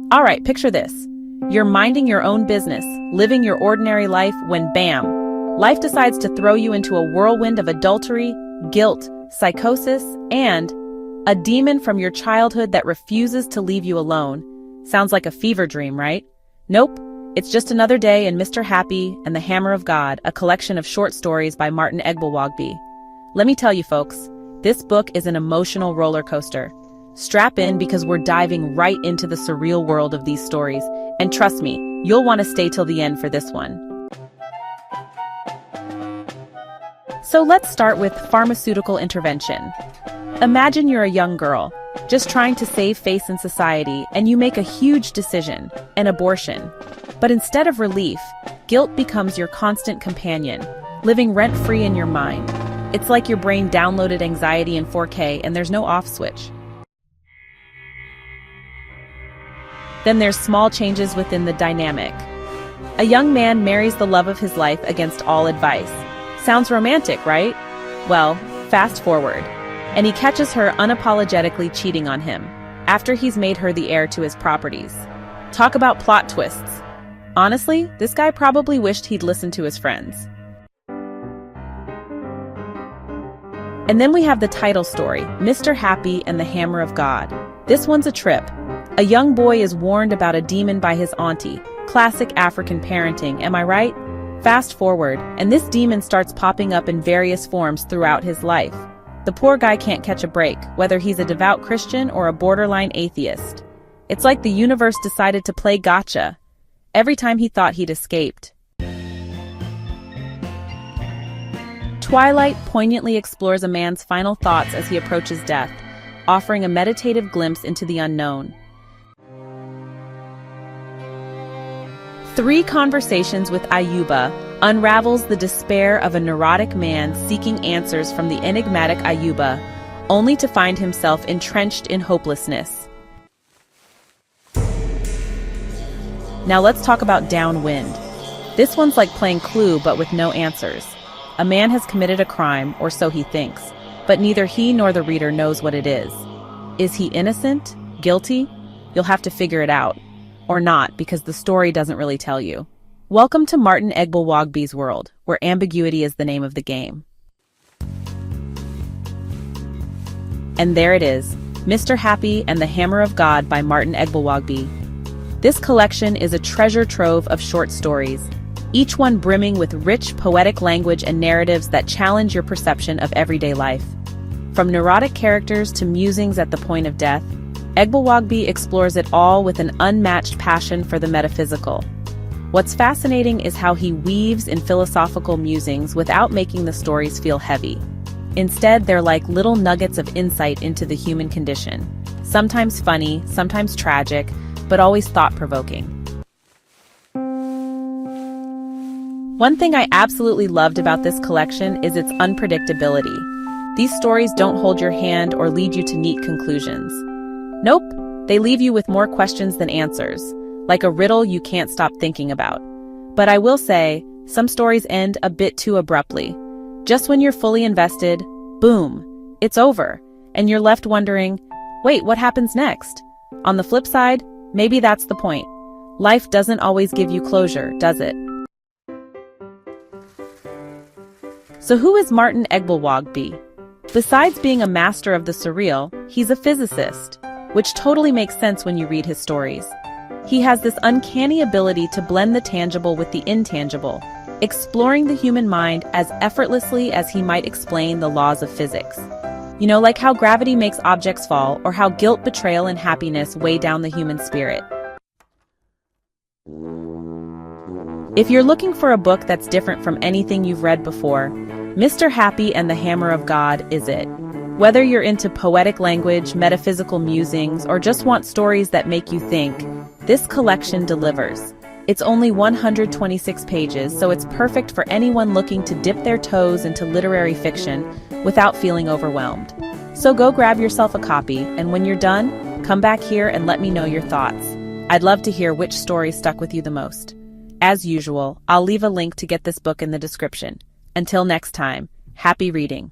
All right, picture this. You're minding your own business, living your ordinary life when bam, life decides to throw you into a whirlwind of adultery, guilt, psychosis, and a demon from your childhood that refuses to leave you alone. Sounds like a fever dream, right? Nope, it's just another day in Mr. Happy and the Hammer of God, a collection of short stories by Martin Egblewogbe. Let me tell you folks, this book is an emotional roller coaster. Strap in because we're diving right into the surreal world of these stories, and trust me, you'll want to stay till the end for this one. So let's start with Pharmaceutical Intervention. Imagine you're a young girl, just trying to save face in society, and you make a huge decision, an abortion. But instead of relief, guilt becomes your constant companion, living rent-free in your mind. It's like your brain downloaded anxiety in 4K and there's no off switch. Then there's small changes within the dynamic. A young man marries the love of his life against all advice. Sounds romantic, right? Well, fast forward, and he catches her unapologetically cheating on him, after he's made her the heir to his properties. Talk about plot twists. Honestly, this guy probably wished he'd listened to his friends. And then we have the title story, Mr. Happy and the Hammer of God. This one's a trip. A young boy is warned about a demon by his auntie. Classic African parenting, am I right? Fast forward, and this demon starts popping up in various forms throughout his life. The poor guy can't catch a break, whether he's a devout Christian or a borderline atheist. It's like the universe decided to play gotcha every time he thought he'd escaped. Twilight poignantly explores a man's final thoughts as he approaches death, offering a meditative glimpse into the unknown. 3 Conversations with Ayuba unravels the despair of a neurotic man seeking answers from the enigmatic Ayuba, only to find himself entrenched in hopelessness. Now let's talk about Downwind. This one's like playing Clue but with no answers. A man has committed a crime, or so he thinks, but neither he nor the reader knows what it is. Is he innocent? Guilty? You'll have to figure it out. Or not, because the story doesn't really tell you. Welcome to Martin Egblewogbe's world, where ambiguity is the name of the game. And there it is, Mr. Happy and the Hammer of God by Martin Egblewogbe. This collection is a treasure trove of short stories, each one brimming with rich, poetic language and narratives that challenge your perception of everyday life. From neurotic characters to musings at the point of death, Egblewogbe explores it all with an unmatched passion for the metaphysical. What's fascinating is how he weaves in philosophical musings without making the stories feel heavy. Instead, they're like little nuggets of insight into the human condition. Sometimes funny, sometimes tragic, but always thought-provoking. One thing I absolutely loved about this collection is its unpredictability. These stories don't hold your hand or lead you to neat conclusions. Nope, they leave you with more questions than answers, like a riddle you can't stop thinking about. But I will say, some stories end a bit too abruptly. Just when you're fully invested, boom, it's over, and you're left wondering, wait, what happens next? On the flip side, maybe that's the point. Life doesn't always give you closure, does it? So who is Martin Egblewogbe? Besides being a master of the surreal, he's a physicist, which totally makes sense when you read his stories. He has this uncanny ability to blend the tangible with the intangible, exploring the human mind as effortlessly as he might explain the laws of physics. You know, like how gravity makes objects fall, or how guilt, betrayal, and happiness weigh down the human spirit. If you're looking for a book that's different from anything you've read before, Mr. Happy and the Hammer of God is it. Whether you're into poetic language, metaphysical musings, or just want stories that make you think, this collection delivers. It's only 126 pages, so it's perfect for anyone looking to dip their toes into literary fiction without feeling overwhelmed. So go grab yourself a copy, and when you're done, come back here and let me know your thoughts. I'd love to hear which story stuck with you the most. As usual, I'll leave a link to get this book in the description. Until next time, happy reading.